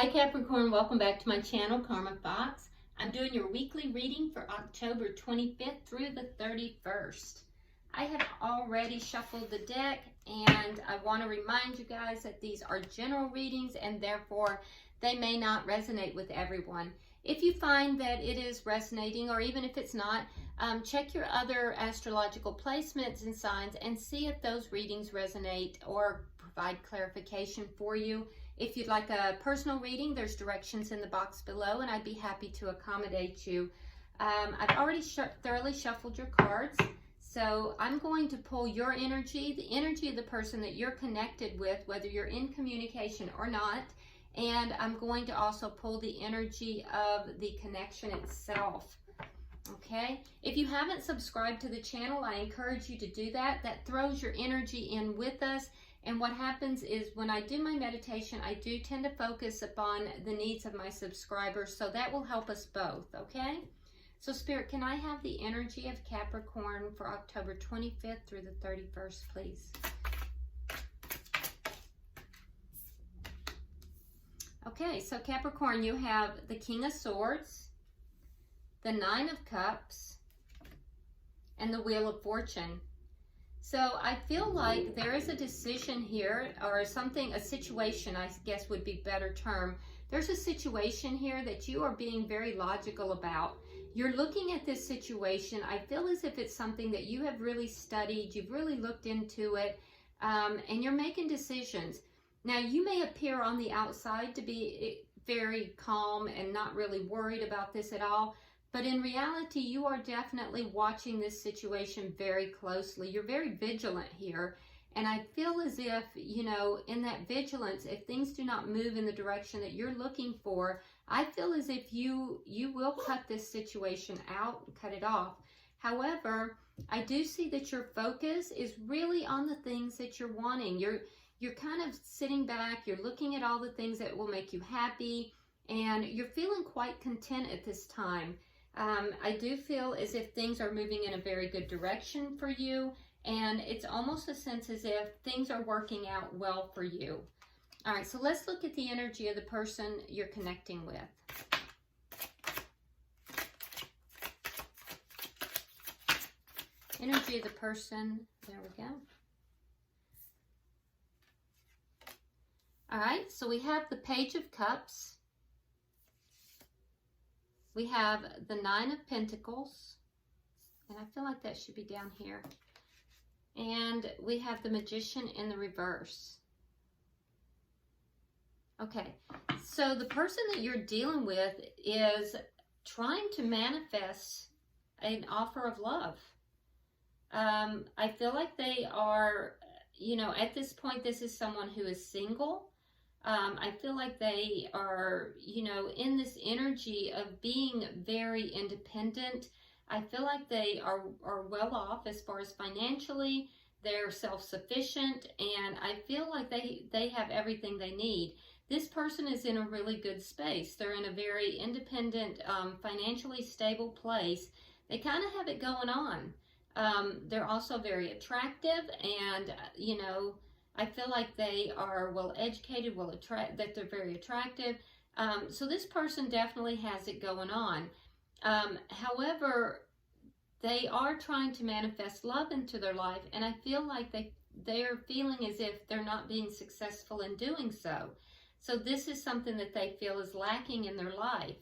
Hi Capricorn, welcome back to my channel, Karma Fox. I'm doing your weekly reading for October 25th through the 31st. I have already shuffled the deck, and I want to remind you guys that these are general readings and therefore they may not resonate with everyone. If you find that it is resonating, or even if it's not, check your other astrological placements and signs and see if those readings resonate or provide clarification for you. If you'd like a personal reading, there's directions in the box below, and I'd be happy to accommodate you. I've already thoroughly shuffled your cards, so I'm going to pull your energy, the energy of the person that you're connected with, whether you're in communication or not, and I'm going to also pull the energy of the connection itself. Okay, if you haven't subscribed to the channel, I encourage you to do that. That throws your energy in with us. And what happens is when I do my meditation, I do tend to focus upon the needs of my subscribers. So that will help us both, okay? So Spirit, can I have the energy of Capricorn for October 25th through the 31st, please? Okay, so Capricorn, you have the King of Swords, the Nine of Cups, and the Wheel of Fortune. So I feel like there is a decision here, or something, a situation, I guess would be a better term. There's a situation here that you are being very logical about. You're looking at this situation. I feel as if it's something that you have really studied, you've really looked into it, and you're making decisions. Now, you may appear on the outside to be very calm and not really worried about this at all. But in reality, you are definitely watching this situation very closely. You're very vigilant here. And I feel as if, you know, in that vigilance, if things do not move in the direction that you're looking for, I feel as if you will cut this situation out, cut it off. However, I do see that your focus is really on the things that you're wanting. You're kind of sitting back, you're looking at all the things that will make you happy, and you're feeling quite content at this time. I do feel as if things are moving in a very good direction for you, and it's almost a sense as if things are working out well for you. All right, so let's look at the energy of the person you're connecting with. Energy of the person, there we go. All right, so we have the Page of Cups. We have the Nine of Pentacles, and I feel like that should be down here. And we have the Magician in the reverse. Okay, so the person that you're dealing with is trying to manifest an offer of love. I feel like they are, you know, at this point, this is someone who is single. I feel like they are, you know, in this energy of being very independent. I feel like they are well off as far as financially. They're self-sufficient, and I feel like they have everything they need. This person is in a really good space. They're in a very independent, financially stable place. They kind of have it going on. They're also very attractive, and, you know, I feel like they are well educated, that they're very attractive. So this person definitely has it going on. However, they are trying to manifest love into their life, and I feel like they're feeling as if they're not being successful in doing so. So this is something that they feel is lacking in their life.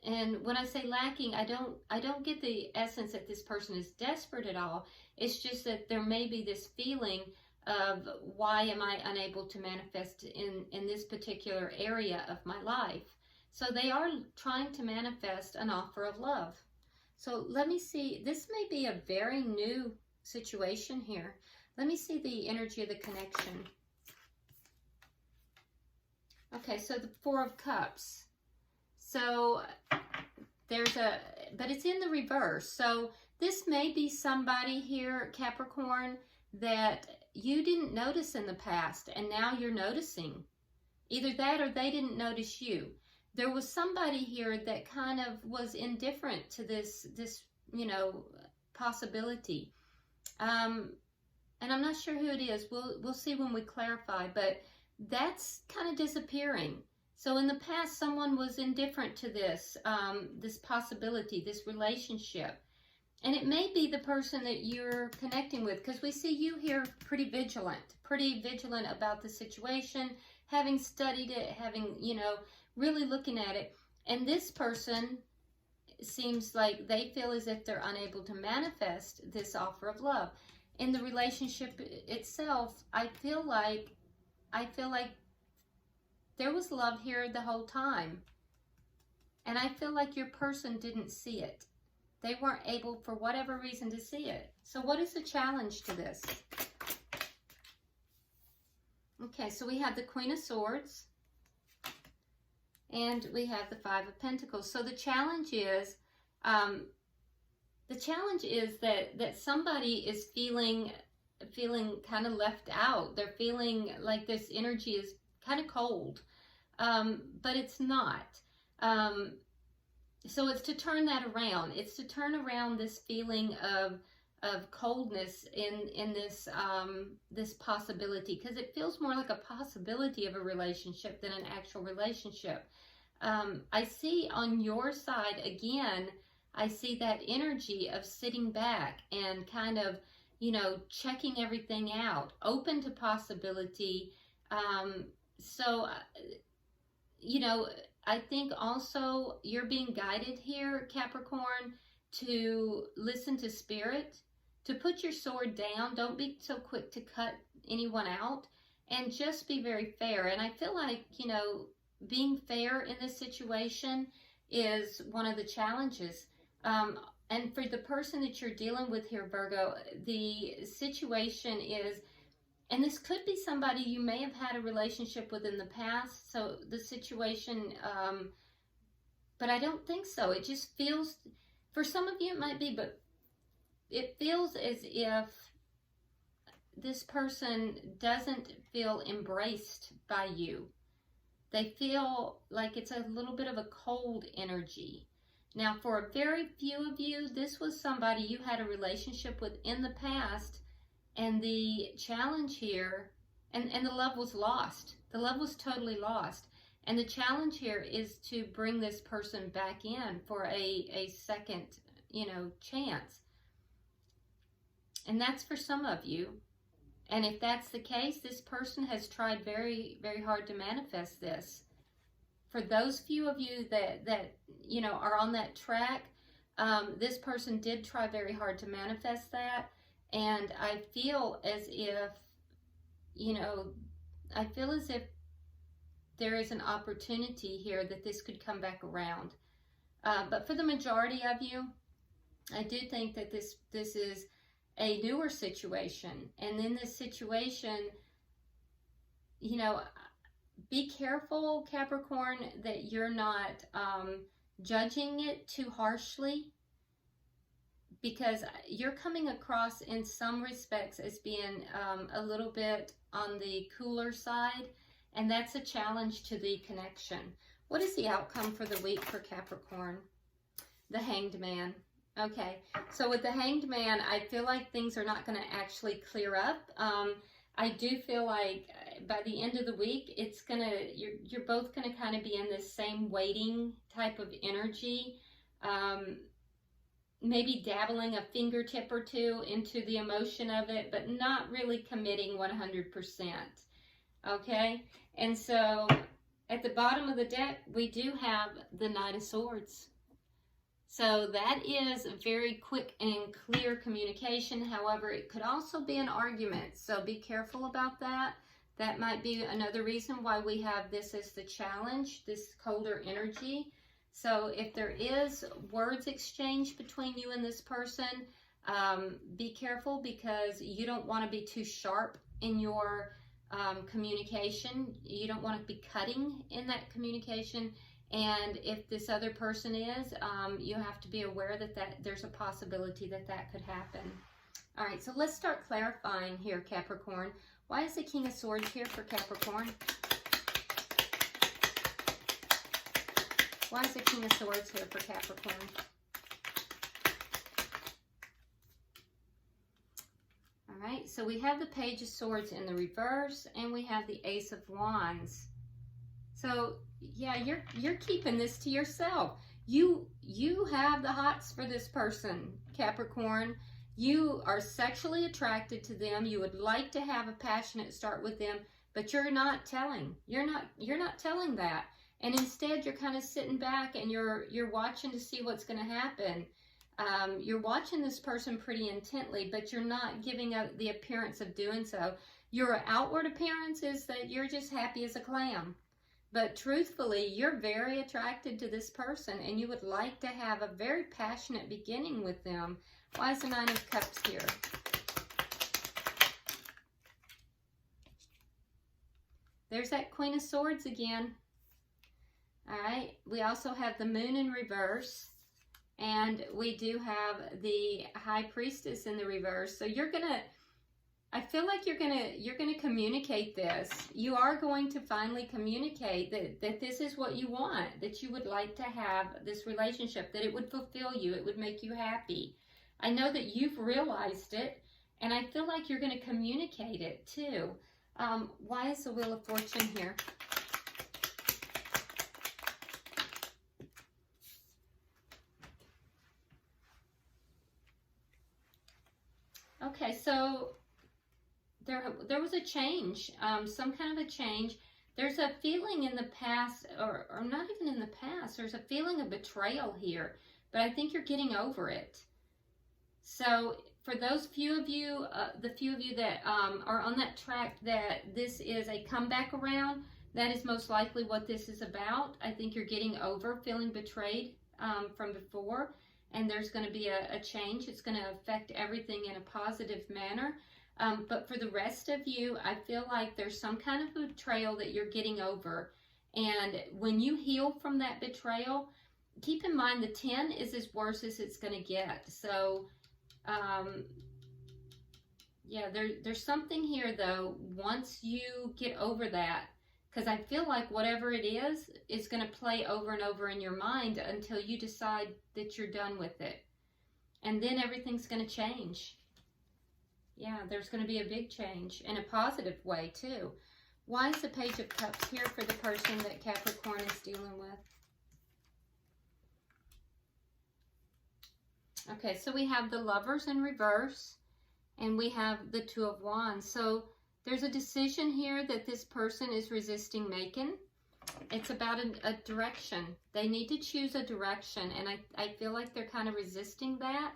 And when I say lacking, I don't get the essence that this person is desperate at all. It's just that there may be this feeling of, why am I unable to manifest in this particular area of my life? So they are trying to manifest an offer of love. So let me see, this may be a very new situation here. Let me see the energy of the connection. Okay, so the Four of Cups. So but it's in the reverse. So this may be somebody here, Capricorn, that you didn't notice in the past, and now you're noticing. Either that or they didn't notice you. There was somebody here that kind of was indifferent to this you know, possibility. And I'm not sure who it is. We'll see when we clarify, but that's kind of disappearing. So in the past, someone was indifferent to this, this possibility, this relationship. And it may be the person that you're connecting with, because we see you here pretty vigilant about the situation, having studied it, having, you know, really looking at it. And this person seems like they feel as if they're unable to manifest this offer of love. In the relationship itself, I feel like there was love here the whole time. And I feel like your person didn't see it. They weren't able, for whatever reason, to see it. So what is the challenge to this? Okay, so we have the Queen of Swords. And we have the Five of Pentacles. So the challenge is that somebody is feeling kind of left out. They're feeling like this energy is kind of cold, but it's not. So it's to turn that around. It's to turn around this feeling of coldness in this this possibility, because it feels more like a possibility of a relationship than an actual relationship. I see on your side, again, I see that energy of sitting back and kind of, you know, checking everything out, open to possibility. So, you know, I think also you're being guided here, Capricorn, to listen to spirit, to put your sword down. Don't be so quick to cut anyone out, and just be very fair. And I feel like, you know, being fair in this situation is one of the challenges. And for the person that you're dealing with here, Virgo, the situation is, and this could be somebody you may have had a relationship with in the past. So the situation, but I don't think so. It just feels, for some of you it might be, but it feels as if this person doesn't feel embraced by you. They feel like it's a little bit of a cold energy. Now, for a very few of you, this was somebody you had a relationship with in the past, and the challenge here, and the love was lost. The love was totally lost. And the challenge here is to bring this person back in for a second, you know, chance. And that's for some of you. And if that's the case, this person has tried very, very hard to manifest this. For those few of you that you know, are on that track, this person did try very hard to manifest that. And I feel as if, you know, I feel as if there is an opportunity here that this could come back around. But for the majority of you, I do think that this is a newer situation. And in this situation, you know, be careful, Capricorn, that you're not judging it too harshly, because you're coming across in some respects as being a little bit on the cooler side, and that's a challenge to the connection. What is the outcome for the week for Capricorn? The Hanged Man. Okay, so with the Hanged Man, I feel like things are not going to actually clear up. I do feel like by the end of the week, it's gonna, you're both gonna kind of be in this same waiting type of energy. Maybe dabbling a fingertip or two into the emotion of it, but not really committing 100%. Okay, and so at the bottom of the deck, we do have the Knight of Swords. So that is a very quick and clear communication. However, it could also be an argument, so be careful about that. That might be another reason why we have this as the challenge, this colder energy. So if there is words exchanged between you and this person, be careful, because you don't want to be too sharp in your communication. You don't want to be cutting in that communication. And if this other person is, you have to be aware that there's a possibility that could happen. All right, so let's start clarifying here, Capricorn. Why is the King of Swords here for Capricorn? Why is the King of Swords here for Capricorn? All right, so we have the Page of Swords in the reverse, and we have the Ace of Wands. So yeah, you're keeping this to yourself. You have the hots for this person, Capricorn. You are sexually attracted to them. You would like to have a passionate start with them, but you're not telling. You're not telling that. And instead, you're kind of sitting back and you're watching to see what's going to happen. You're watching this person pretty intently, but you're not giving up the appearance of doing so. Your outward appearance is that you're just happy as a clam. But truthfully, you're very attracted to this person and you would like to have a very passionate beginning with them. Why is the Nine of Cups here? There's that Queen of Swords again. All right, we also have the Moon in reverse, and we do have the High Priestess in the reverse. So you're gonna, I feel like you're gonna communicate this. You are going to finally communicate that this is what you want, that you would like to have this relationship, that it would fulfill you, it would make you happy. I know that you've realized it, and I feel like you're going to communicate it too. Why is the Wheel of Fortune here? Okay, so there was a change, some kind of a change. There's a feeling in the past, or not even in the past, there's a feeling of betrayal here, but I think you're getting over it. So for those few of you, the few of you that are on that track that this is a comeback around, that is most likely what this is about. I think you're getting over feeling betrayed from before, and there's going to be a change. It's going to affect everything in a positive manner. But for the rest of you, I feel like there's some kind of betrayal that you're getting over. And when you heal from that betrayal, keep in mind the 10 is as worse as it's going to get. So yeah, there's something here though, once you get over that, because I feel like whatever it is going to play over and over in your mind until you decide that you're done with it. And then everything's going to change. Yeah, there's going to be a big change in a positive way too. Why is the Page of Cups here for the person that Capricorn is dealing with? Okay, so we have the Lovers in reverse, and we have the Two of Wands. So there's a decision here that this person is resisting making. It's about a direction. They need to choose a direction, and I feel like they're kind of resisting that.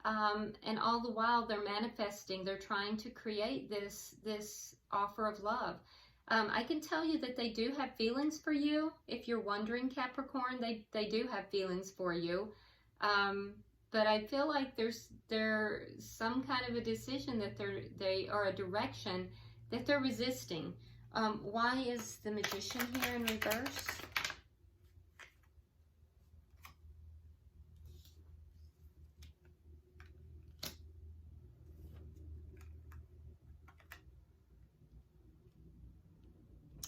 And all the while they're manifesting, they're trying to create this offer of love. I can tell you that they do have feelings for you. If you're wondering, Capricorn, they do have feelings for you. But I feel like there's some kind of a decision that they are a direction that they're resisting. Why is the Magician here in reverse?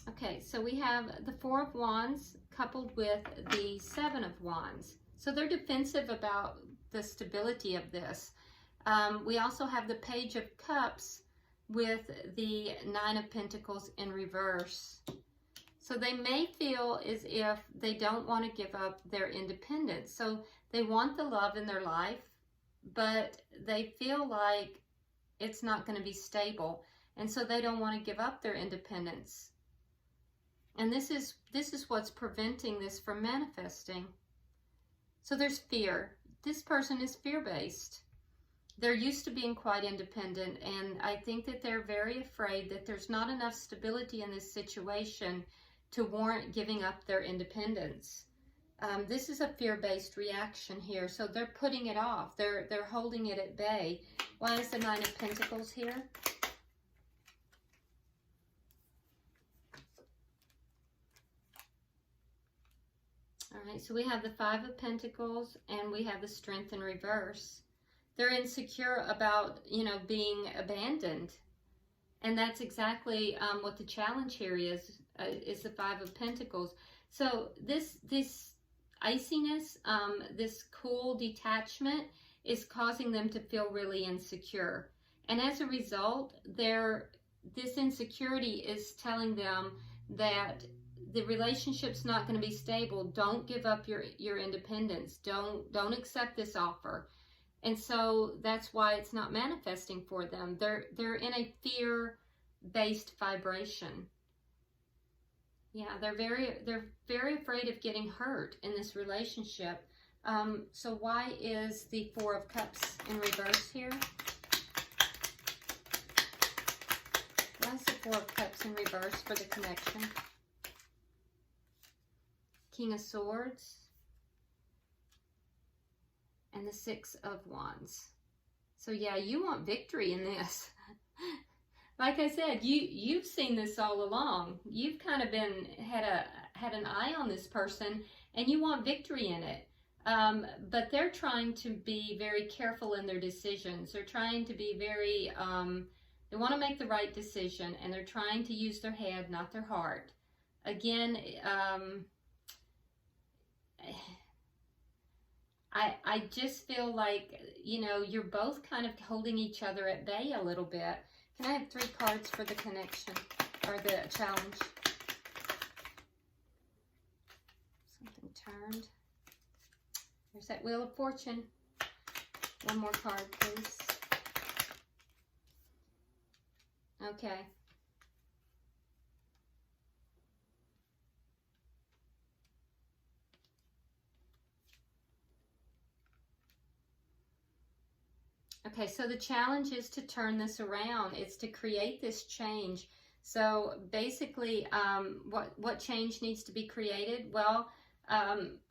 Okay, so we have the Four of Wands coupled with the Seven of Wands. So they're defensive about the stability of this. We also have the Page of Cups with the Nine of Pentacles in reverse. So they may feel as if they don't want to give up their independence. So they want the love in their life, but they feel like it's not going to be stable. And so they don't want to give up their independence. And this is what's preventing this from manifesting. So there's fear. This person is fear-based. They're used to being quite independent, and I think that they're very afraid that there's not enough stability in this situation to warrant giving up their independence. This is a fear-based reaction here, so they're putting it off. They're holding it at bay. Why is the Nine of Pentacles here? All right, so we have the Five of Pentacles and we have the Strength in reverse. They're insecure about, being abandoned. And that's exactly what the challenge here is the Five of Pentacles. So this iciness, this cool detachment is causing them to feel really insecure. And as a result, this insecurity is telling them that the relationship's not going to be stable. Don't give up your independence. Don't accept this offer. And so that's why it's not manifesting for them. They're in a fear-based vibration. Yeah, they're very afraid of getting hurt in this relationship. So why is the Four of Cups in reverse here? Why is the Four of Cups in reverse for the connection? King of Swords. And the Six of Wands. So yeah, you want victory in this. Like I said, you've seen this all along. You've kind of had an eye on this person, and you want victory in it. But they're trying to be very careful in their decisions. They're trying to be very, they want to make the right decision, and they're trying to use their head, not their heart. Again, I just feel like, you know, you're both kind of holding each other at bay a little bit. Can I have 3 cards for the connection, or the challenge? Something turned. There's that Wheel of Fortune. One more card, please. Okay. Okay, so the challenge is to turn this around. It's to create this change. So basically, what change needs to be created? Well,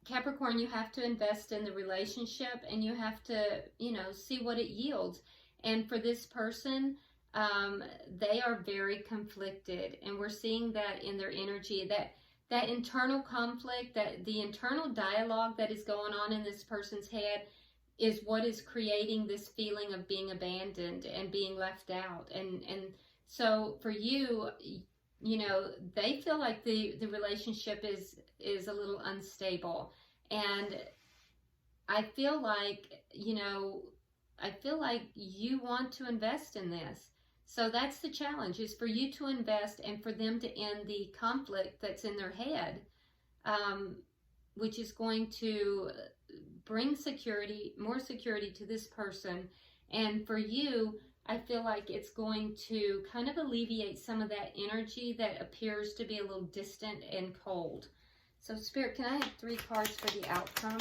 Capricorn, you have to invest in the relationship, and you have to, you know, see what it yields. And for this person, they are very conflicted, and we're seeing that in their energy, that internal conflict, that the internal dialogue that is going on in this person's head is what is creating this feeling of being abandoned and being left out. And so for you, you know, they feel like the relationship is a little unstable. And I feel like, you know, you want to invest in this. So that's the challenge, is for you to invest and for them to end the conflict that's in their head, which is going to bring security, more security to this person. And for you, I feel like it's going to kind of alleviate some of that energy that appears to be a little distant and cold. So Spirit, can I have 3 cards for the outcome?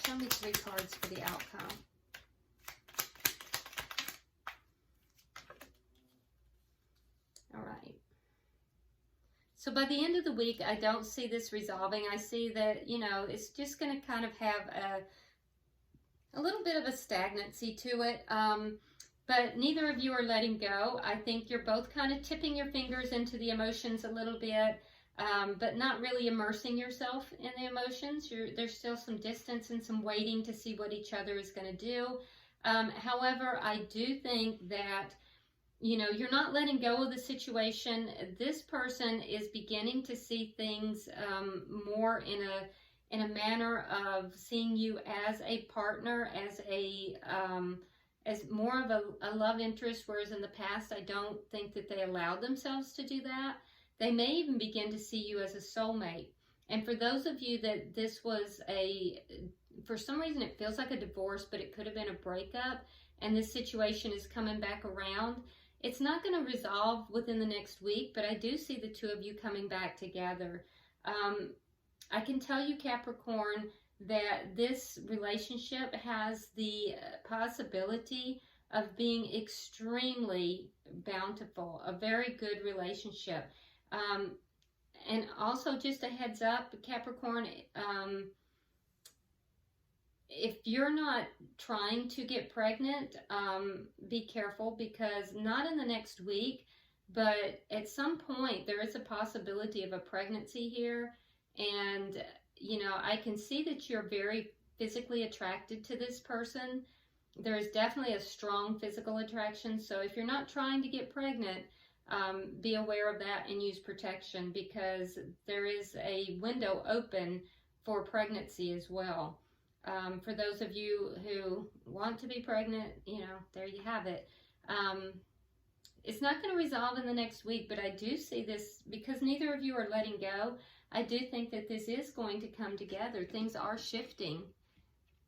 Show me 3 cards for the outcome. All right. So by the end of the week, I don't see this resolving. I see that, you know, it's just going to kind of have a little bit of a stagnancy to it. But neither of you are letting go. I think you're both kind of tipping your fingers into the emotions a little bit, but not really immersing yourself in the emotions. There's still some distance and some waiting to see what each other is going to do. However, I do think that, you know, you're not letting go of the situation. This person is beginning to see things more in a manner of seeing you as a partner, as more of a love interest, whereas in the past, I don't think that they allowed themselves to do that. They may even begin to see you as a soulmate. And for those of you that this was for some reason it feels like a divorce, but it could have been a breakup, and this situation is coming back around, it's not going to resolve within the next week, but I do see the 2 of you coming back together. I can tell you, Capricorn, that this relationship has the possibility of being extremely bountiful, a very good relationship. And also, just a heads up, Capricorn, if you're not trying to get pregnant, be careful, because not in the next week, but at some point there is a possibility of a pregnancy here. And, you know, I can see that you're very physically attracted to this person. There is definitely a strong physical attraction. So if you're not trying to get pregnant, be aware of that and use protection, because there is a window open for pregnancy as well. For those of you who want to be pregnant, you know, there you have it. It's not going to resolve in the next week, but I do see this, because neither of you are letting go, I do think that this is going to come together. Things are shifting.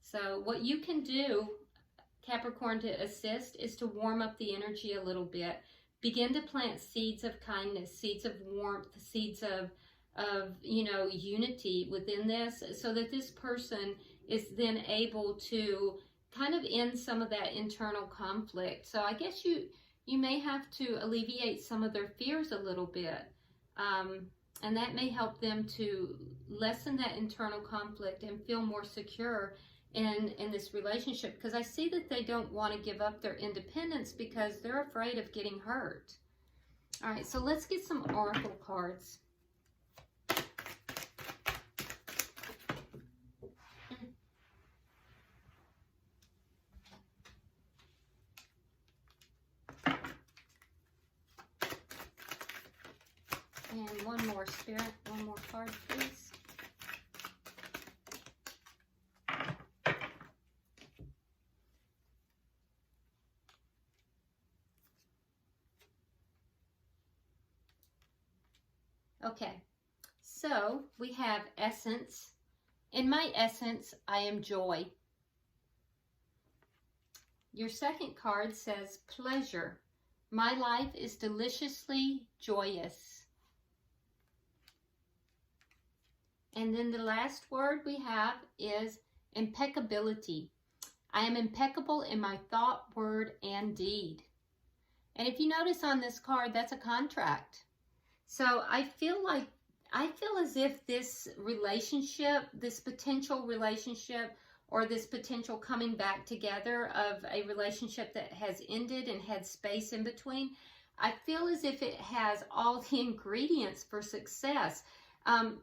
So what you can do, Capricorn, to assist is to warm up the energy a little bit. Begin to plant seeds of kindness, seeds of warmth, seeds of you know, unity within this, so that this person is then able to kind of end some of that internal conflict. So I guess you may have to alleviate some of their fears a little bit. And that may help them to lessen that internal conflict and feel more secure in this relationship. Because I see that they don't want to give up their independence because they're afraid of getting hurt. All right, so let's get some oracle cards. And one more, Spirit, one more card, please. Okay, so we have essence. In my essence, I am joy. Your second card says pleasure. My life is deliciously joyous. And then the last word we have is impeccability. I am impeccable in my thought, word, and deed. And if you notice on this card, that's a contract. So I feel as if this relationship, this potential relationship, or this potential coming back together of a relationship that has ended and had space in between, I feel as if it has all the ingredients for success.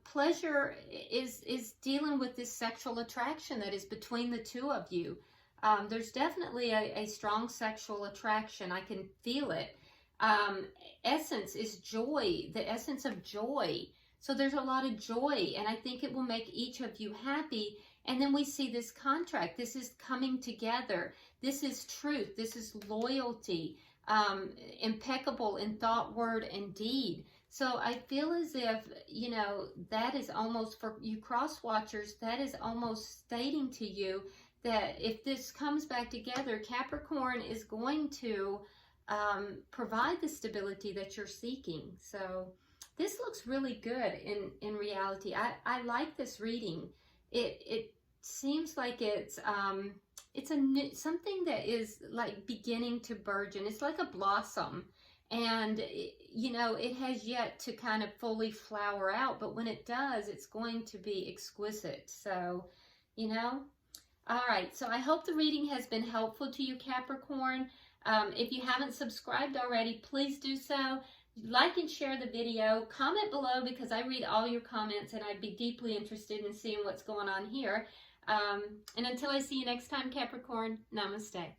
Pleasure is dealing with this sexual attraction that is between the two of you. There's definitely a strong sexual attraction. I can feel it. Essence is joy, the essence of joy. So there's a lot of joy, and I think it will make each of you happy. And then we see this contract. This is coming together. This is truth. This is loyalty. Impeccable in thought, word, and deed. So I feel as if, you know, that is almost, for you cross watchers, that is almost stating to you that if this comes back together, Capricorn is going to provide the stability that you're seeking. So this looks really good in reality. I like this reading. It seems like it's something that is like beginning to burgeon. It's like a blossom. And, you know, it has yet to kind of fully flower out, but when it does, it's going to be exquisite. So, you know, all right. So I hope the reading has been helpful to you, Capricorn. If you haven't subscribed already, please do so. Like and share the video. Comment below, because I read all your comments and I'd be deeply interested in seeing what's going on here. And until I see you next time, Capricorn, namaste.